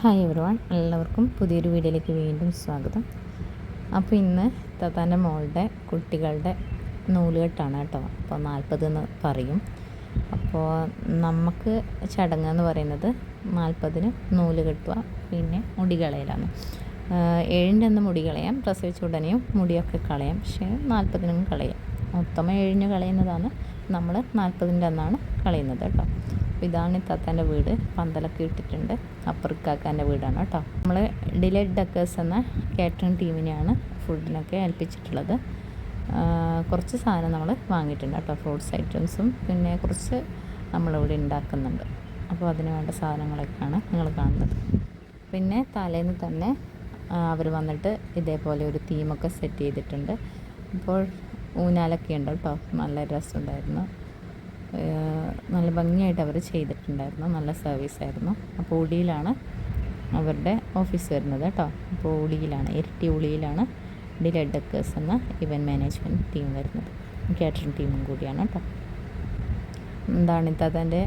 Hi everyone, എല്ലാവർക്കും പുതിയൊരു വീഡിയോയിലേക്ക് വീണ്ടും സ്വാഗതം. അപ്പോൾ ഇന്ന് താത്താൻ്റെ മോളുടെ കുട്ടികളുടെ നൂലുകെട്ടാണ് കേട്ടോ. അപ്പോൾ 40 എന്ന് പറയും. അപ്പോൾ നമുക്ക് ചടങ്ങെന്ന് പറയുന്നത് 40-ന് നൂല് കെട്ടുക, പിന്നെ മുടി കളയലാണ്. 7-ൻ്റെ അന്ന് മുടി കളയാം, പ്രസവിച്ച ഉടനെയും മുടിയൊക്കെ കളയാം, പക്ഷേ 40-നും കളയാം. മൊത്തം 7-ന് കളയുന്നതാണ്, നമ്മൾ 40-ൻ്റെ അന്നാണ് കളയുന്നത് കേട്ടോ. അപ്പോൾ ഇതാണ് താത്താൻ്റെ വീട്, പന്തലൊക്കെ ഇട്ടിട്ടുണ്ട്. അപ്പുറക്കാക്കാൻ്റെ വീടാണ് കേട്ടോ. നമ്മൾ ഡിലൈറ്റ് ഡക്കേഴ്സ് എന്ന കാറ്ററിംഗ് ടീമിനെയാണ് ഫുഡിനൊക്കെ ഏൽപ്പിച്ചിട്ടുള്ളത്. കുറച്ച് സാധനം നമ്മൾ വാങ്ങിയിട്ടുണ്ട് കേട്ടോ, ഫ്രൂട്ട്സ് ഐറ്റംസും പിന്നെ കുറച്ച് നമ്മളിവിടെ ഉണ്ടാക്കുന്നുണ്ട്. അപ്പോൾ അതിന് വേണ്ട സാധനങ്ങളൊക്കെയാണ് നിങ്ങൾ കാണുന്നത്. പിന്നെ തലേന്ന് തന്നെ അവർ വന്നിട്ട് ഇതേപോലെ ഒരു തീമൊക്കെ സെറ്റ് ചെയ്തിട്ടുണ്ട്. അപ്പോൾ ഊഞ്ഞാലൊക്കെ ഉണ്ട് കേട്ടോ, നല്ല രസമുണ്ടായിരുന്നു. നല്ല ഭംഗിയായിട്ട് അവർ ചെയ്തിട്ടുണ്ടായിരുന്നു, നല്ല സർവീസായിരുന്നു. അപ്പോൾ ഉളിയിലാണ് അവരുടെ ഓഫീസ് വരുന്നത് കേട്ടോ. അപ്പോൾ ഉളിയിലാണ്, ഇരട്ടി ഉളിയിലാണ് ഡിലൈറ്റ് ഡക്കേഴ്സ് എന്ന ഇവൻറ്റ് മാനേജ്മെൻറ്റ് ടീം വരുന്നത്, കാറ്ററിംഗ് ടീമും കൂടിയാണ് കേട്ടോ. എന്താണ് ഇത്തതിൻ്റെ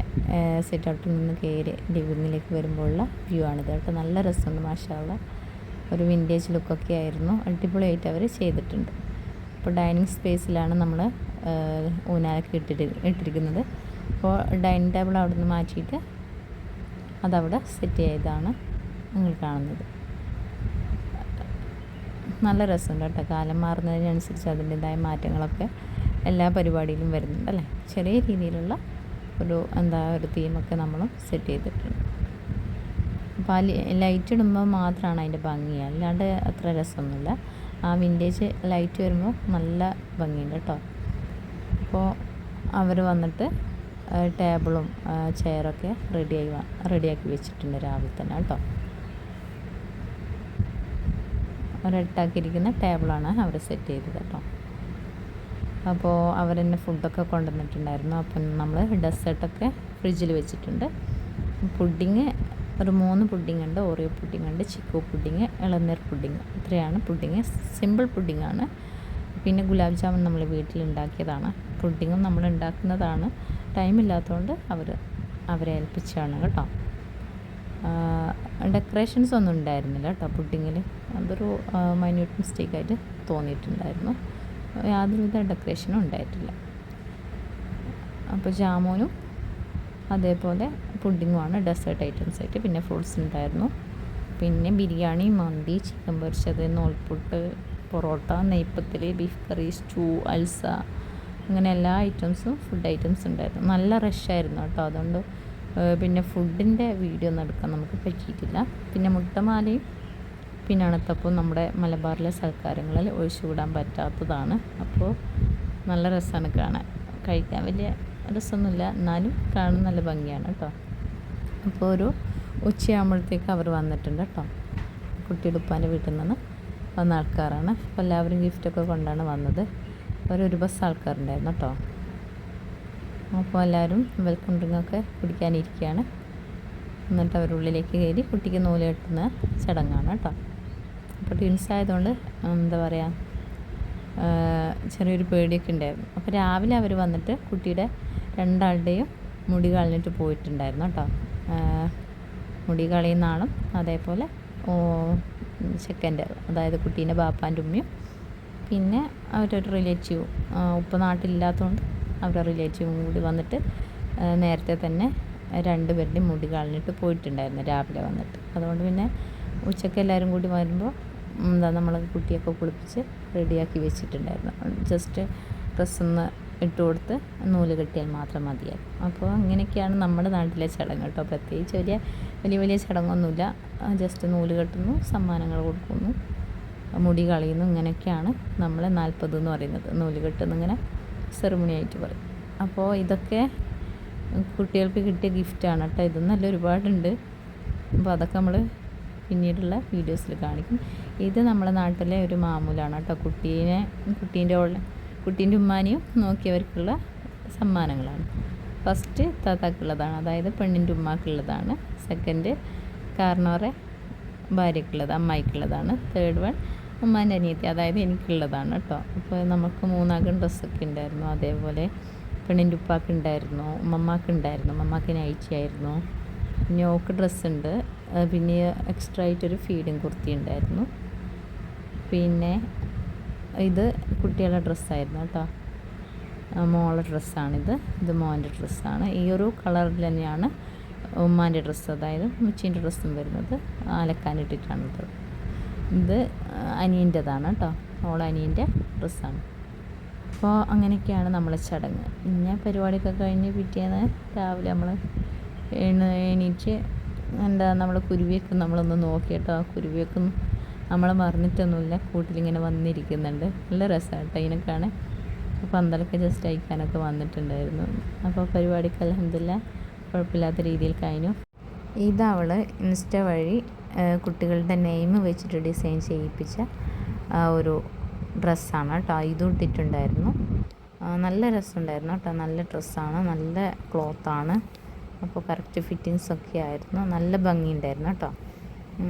സിറ്റ് ഔട്ടിൽ നിന്ന് കയറി ലിവിങ്ങിലേക്ക് വരുമ്പോഴുള്ള വ്യൂ ആണിത് കേട്ടോ. നല്ല രസമുണ്ട്, മാഷാള്ള ഒരു വിൻറ്റേജ് ലുക്കൊക്കെ ആയിരുന്നു, അടിപൊളിയായിട്ട് അവർ ചെയ്തിട്ടുണ്ട്. അപ്പോൾ ഡൈനിങ് സ്പേസിലാണ് നമ്മൾ ഊനാലൊക്കെ ഇട്ടിരിക്കുന്നത്. അപ്പോൾ ഡൈനിങ് ടേബിൾ അവിടെ നിന്ന് മാറ്റിയിട്ട് അതവിടെ സെറ്റ് ചെയ്താണ് നിങ്ങൾ കാണുന്നത്. നല്ല രസമുണ്ട് കേട്ടോ. കാലം മാറുന്നതിനനുസരിച്ച് അതിൻ്റെതായ മാറ്റങ്ങളൊക്കെ എല്ലാ പരിപാടിയിലും വരുന്നുണ്ട് അല്ലേ. ചെറിയ രീതിയിലുള്ള ഒരു തീമൊക്കെ നമ്മളും സെറ്റ് ചെയ്തിട്ടുണ്ട്. അപ്പോൾ ആ ലൈറ്റ് ഇടുമ്പോൾ മാത്രമാണ് അതിൻ്റെ ഭംഗി, അല്ലാണ്ട് അത്ര രസമൊന്നുമില്ല. ആ വിൻറ്റേജ് ലൈറ്റ് വരുമ്പോൾ നല്ല ഭംഗിയുണ്ട് കേട്ടോ. അപ്പോൾ അവർ വന്നിട്ട് ടേബിളും ചെയറൊക്കെ റെഡിയാക്കി വെച്ചിട്ടുണ്ട് രാവിലെ തന്നെ കേട്ടോ. ഒരെട്ടാക്കിയിരിക്കുന്ന ടേബിളാണ് അവർ സെറ്റ് ചെയ്തത് കേട്ടോ. അപ്പോൾ അവരെന്നെ ഫുഡൊക്കെ കൊണ്ടുവന്നിട്ടുണ്ടായിരുന്നു. അപ്പം നമ്മൾ ഡെസേർട്ടൊക്കെ ഫ്രിഡ്ജിൽ വെച്ചിട്ടുണ്ട്. പുഡിങ് ഒരു 3 പുഡിങ് ഉണ്ട്, ഓറിയോ പുഡിങ് ഉണ്ട്, ചിക്കു പുഡിങ്, ഇളനീർ പുഡിങ്, ഇത്രയാണ് പുഡിങ്. സിമ്പിൾ പുഡിങ്ങാണ്. പിന്നെ ഗുലാബ് ജാമുൻ നമ്മൾ വീട്ടിലുണ്ടാക്കിയതാണ്. പുഡിങ്ങും നമ്മൾ ഉണ്ടാക്കുന്നതാണ്, ടൈമില്ലാത്തതുകൊണ്ട് അവരെ ഏൽപ്പിച്ചാണ് കേട്ടോ. ഡെക്കറേഷൻസ് ഒന്നും ഉണ്ടായിരുന്നില്ല കേട്ടോ പുഡിങ്ങിൽ, അതൊരു മൈന്യൂട്ട് മിസ്റ്റേക്കായിട്ട് തോന്നിയിട്ടുണ്ടായിരുന്നു. യാതൊരുവിധ ഡെക്കറേഷനും ഉണ്ടായിട്ടില്ല. അപ്പോൾ ജാമുനും അതേപോലെ പുഡിങ്ങുമാണ് ഡെസേർട്ട് ഐറ്റംസ് ആയിട്ട്. പിന്നെ ഫ്രൂട്ട്സ് ഉണ്ടായിരുന്നു, പിന്നെ ബിരിയാണി, മന്തി, ചിക്കൻ പൊരിച്ചത്, നൂൽപുട്ട്, പൊറോട്ട, നെയ്പ്പത്തിൽ, ബീഫ് കറി, സ്റ്റൂ, അൽസ, അങ്ങനെ എല്ലാ ഐറ്റംസും ഫുഡ് ഐറ്റംസ് ഉണ്ടായിരുന്നു. നല്ല റഷായിരുന്നു കേട്ടോ, അതുകൊണ്ട് പിന്നെ ഫുഡിൻ്റെ വീഡിയോ ഒന്നും എടുക്കാൻ നമുക്ക് പറ്റിയിട്ടില്ല. പിന്നെ മുട്ടമാലയും പിന്നെ അണത്തപ്പവും നമ്മുടെ മലബാറിലെ സൽക്കാരങ്ങളിൽ ഒഴിച്ചുകൂടാൻ പറ്റാത്തതാണ്. അപ്പോൾ നല്ല രസമാണ് കാണാൻ. കഴിക്കാൻ വലിയ രസമൊന്നുമില്ല, എന്നാലും കാണാൻ നല്ല ഭംഗിയാണ് കേട്ടോ. അപ്പോൾ ഒരു ഉച്ചയാകുമ്പോഴത്തേക്ക് അവർ വന്നിട്ടുണ്ട് കേട്ടോ. കുട്ടിയുടെ ഉപ്പാൻ്റെ വീട്ടിൽ നിന്ന് വന്ന ആൾക്കാരാണ്. അപ്പോൾ എല്ലാവരും ഗിഫ്റ്റൊക്കെ കൊണ്ടാണ് വന്നത്. ഒരു ബസ് ആൾക്കാരുണ്ടായിരുന്നു കേട്ടോ. അപ്പോൾ എല്ലാവരും വെൽക്കം ഡ്രിങ്കൊക്കെ കുടിക്കാനിരിക്കുകയാണ്. എന്നിട്ട് അവരുള്ളിലേക്ക് കയറി കുട്ടിക്ക് നൂല് കെട്ടുന്ന ചടങ്ങാണ് കേട്ടോ. അപ്പോൾ ട്വിൻസ് ആയതുകൊണ്ട് എന്താ പറയുക, ചെറിയൊരു പേടിയൊക്കെ ഉണ്ടായിരുന്നു. അപ്പോൾ രാവിലെ അവർ വന്നിട്ട് കുട്ടിയുടെ 2 മുടി കളഞ്ഞിട്ട് പോയിട്ടുണ്ടായിരുന്നു കേട്ടോ. മുടി കളയുന്ന ആളും അതേപോലെ ചെക്കൻ്റെ, അതായത് കുട്ടീൻ്റെ ബാപ്പാൻ്റെ ഉമ്മയും പിന്നെ അവരൊരു റിലേറ്റീവും, ഉപ്പ നാട്ടിലില്ലാത്തതുകൊണ്ട് അവരുടെ റിലേറ്റീവും കൂടി വന്നിട്ട് നേരത്തെ തന്നെ 2 പേരുടെയും മുടി കളഞ്ഞിട്ട് പോയിട്ടുണ്ടായിരുന്നു രാവിലെ വന്നിട്ട്. അതുകൊണ്ട് പിന്നെ ഉച്ചയ്ക്ക് എല്ലാവരും കൂടി വരുമ്പോൾ നമ്മൾ കുട്ടിയൊക്കെ കുളിപ്പിച്ച് റെഡിയാക്കി വെച്ചിട്ടുണ്ടായിരുന്നു. ജസ്റ്റ് ഡ്രസ്സൊന്ന് ഇട്ട് കൊടുത്ത് നൂല് കെട്ടിയാൽ മാത്രം മതിയായി. അപ്പോൾ അങ്ങനെയൊക്കെയാണ് നമ്മുടെ നാട്ടിലെ ചടങ്ങ് കേട്ടോ. പ്രത്യേകിച്ച് വലിയ ചടങ്ങൊന്നുമില്ല. ജസ്റ്റ് നൂല് കെട്ടുന്നു, സമ്മാനങ്ങൾ കൊടുക്കുന്നു, മുടി കളയുന്നു, ഇങ്ങനെയൊക്കെയാണ് നമ്മൾ 40 എന്ന് പറയുന്നത്. നൂല് കെട്ടുന്നു ഇങ്ങനെ സെറിമണി ആയിട്ട് പറയും. അപ്പോൾ ഇതൊക്കെ കുട്ടികൾക്ക് കിട്ടിയ ഗിഫ്റ്റാണ് കേട്ടോ. ഇതൊന്നല്ല, ഒരുപാടുണ്ട്. അപ്പോൾ അതൊക്കെ നമ്മൾ പിന്നീടുള്ള വീഡിയോസിൽ കാണിക്കും. ഇത് നമ്മുടെ നാട്ടിലെ ഒരു മാമൂലാണ് കേട്ടോ. കുട്ടീൻ്റെ ഉമ്മാനെയും നോക്കിയവർക്കുള്ള സമ്മാനങ്ങളാണ്. ഫസ്റ്റ് താത്താക്കുള്ളതാണ്, അതായത് പെണ്ണിൻ്റെ ഉമ്മാക്കുള്ളതാണ്. സെക്കൻഡ് കാരണവരെ ഭാര്യക്കുള്ളത്, അമ്മായിക്കുള്ളതാണ്. തേർഡ് വൺ ഉമ്മാൻ്റെ അനിയത്തി, അതായത് എനിക്കുള്ളതാണ് കേട്ടോ. അപ്പോൾ നമുക്ക് 3 ഡ്രസ്സൊക്കെ ഉണ്ടായിരുന്നു. അതേപോലെ പെണ്ണിൻ്റെ ഉപ്പാക്ക് ഉണ്ടായിരുന്നു, ഉമ്മമാക്ക് ഉണ്ടായിരുന്നു, ഉമ്മമാക്ക് നൈറ്റി ആയിരുന്നു. പിന്നെ ഓക്ക് ഡ്രസ്സുണ്ട്, പിന്നെ എക്സ്ട്രാ ആയിട്ടൊരു ഫീഡിങ് കുർത്തി ഉണ്ടായിരുന്നു. പിന്നെ ഇത് കുട്ടികളുടെ ഡ്രസ്സായിരുന്നു കേട്ടോ, മോളുടെ ഡ്രസ്സാണിത്. ഇത് മോൻ്റെ ഡ്രസ്സാണ്. ഈ ഒരു കളറിൽ തന്നെയാണ് ഉമ്മാൻ്റെ ഡ്രസ്സ്, അതായത് മുച്ചീൻ്റെ ഡ്രസ്സും വരുന്നത്. അലക്കാനിട്ടിട്ടാണിത്. ഇത് അനിയൻ്റെതാണ് കേട്ടോ, അനിയൻ്റെ ഡ്രസ്സാണ്. അപ്പോൾ അങ്ങനെയൊക്കെയാണ് നമ്മളെ ചടങ്ങ്. പിന്നെ പരിപാടിയൊക്കെ കഴിഞ്ഞ് പിറ്റേന്ന് രാവിലെ നമ്മൾ എണീറ്റ് നമ്മൾ കുരുവിയൊക്കെ നമ്മളൊന്ന് നോക്കി കേട്ടോ. കുരുവിയൊക്കെ നമ്മളെ മറിഞ്ഞിട്ടൊന്നുമില്ല, കൂട്ടിലിങ്ങനെ വന്നിരിക്കുന്നുണ്ട്. നല്ല രസമാണ് കേട്ടോ ഇതിനെ കാണാൻ. അപ്പോൾ പന്തലൊക്കെ ജസ്റ്റ് അയക്കാനൊക്കെ വന്നിട്ടുണ്ടായിരുന്നു. അപ്പോൾ പരിപാടിക്ക് അൽഹംദുലില്ലാ കുഴപ്പമില്ലാത്ത രീതിയിൽ കഴിഞ്ഞു. ഇതവൾ ഇൻസ്റ്റ വഴി കുട്ടികളുടെ നെയിം വെച്ചിട്ട് ഡിസൈൻ ചെയ്യിപ്പിച്ച ഒരു ഡ്രസ്സാണ് കേട്ടോ. ഇതും ഇട്ടിട്ടുണ്ടായിരുന്നു. നല്ല രസമുണ്ടായിരുന്നു കേട്ടോ. നല്ല ഡ്രസ്സാണ്, നല്ല ക്ലോത്താണ്. അപ്പോൾ കറക്റ്റ് ഫിറ്റിങ്സൊക്കെ ആയിരുന്നു. നല്ല ഭംഗിയുണ്ടായിരുന്നു കേട്ടോ.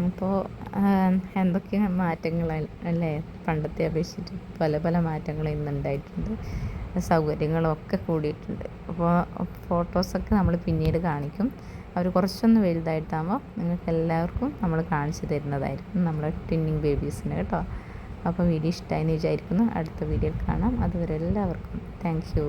അപ്പോൾ എന്തൊക്കെ മാറ്റങ്ങൾ അല്ലേ, പണ്ടത്തെ അപേക്ഷിച്ചിട്ട് പല പല മാറ്റങ്ങൾ ഇന്നുണ്ടായിട്ടുണ്ട്. സൗകര്യങ്ങളൊക്കെ കൂടിയിട്ടുണ്ട്. അപ്പോൾ ഫോട്ടോസൊക്കെ നമ്മൾ പിന്നീട് കാണിക്കും. അവർ കുറച്ചൊന്ന് വലുതായിട്ടാകുമ്പോൾ നിങ്ങൾക്ക് എല്ലാവർക്കും നമ്മൾ കാണിച്ചു തരുന്നതായിരിക്കും, നമ്മുടെ ട്വിന്നിങ് ബേബീസിന് കേട്ടോ. അപ്പോൾ വീഡിയോ ഇഷ്ടമായെന്ന് വിചാരിക്കുന്നു. അടുത്ത വീഡിയോയിൽ കാണാം. അതുവരെ എല്ലാവർക്കും താങ്ക് യു.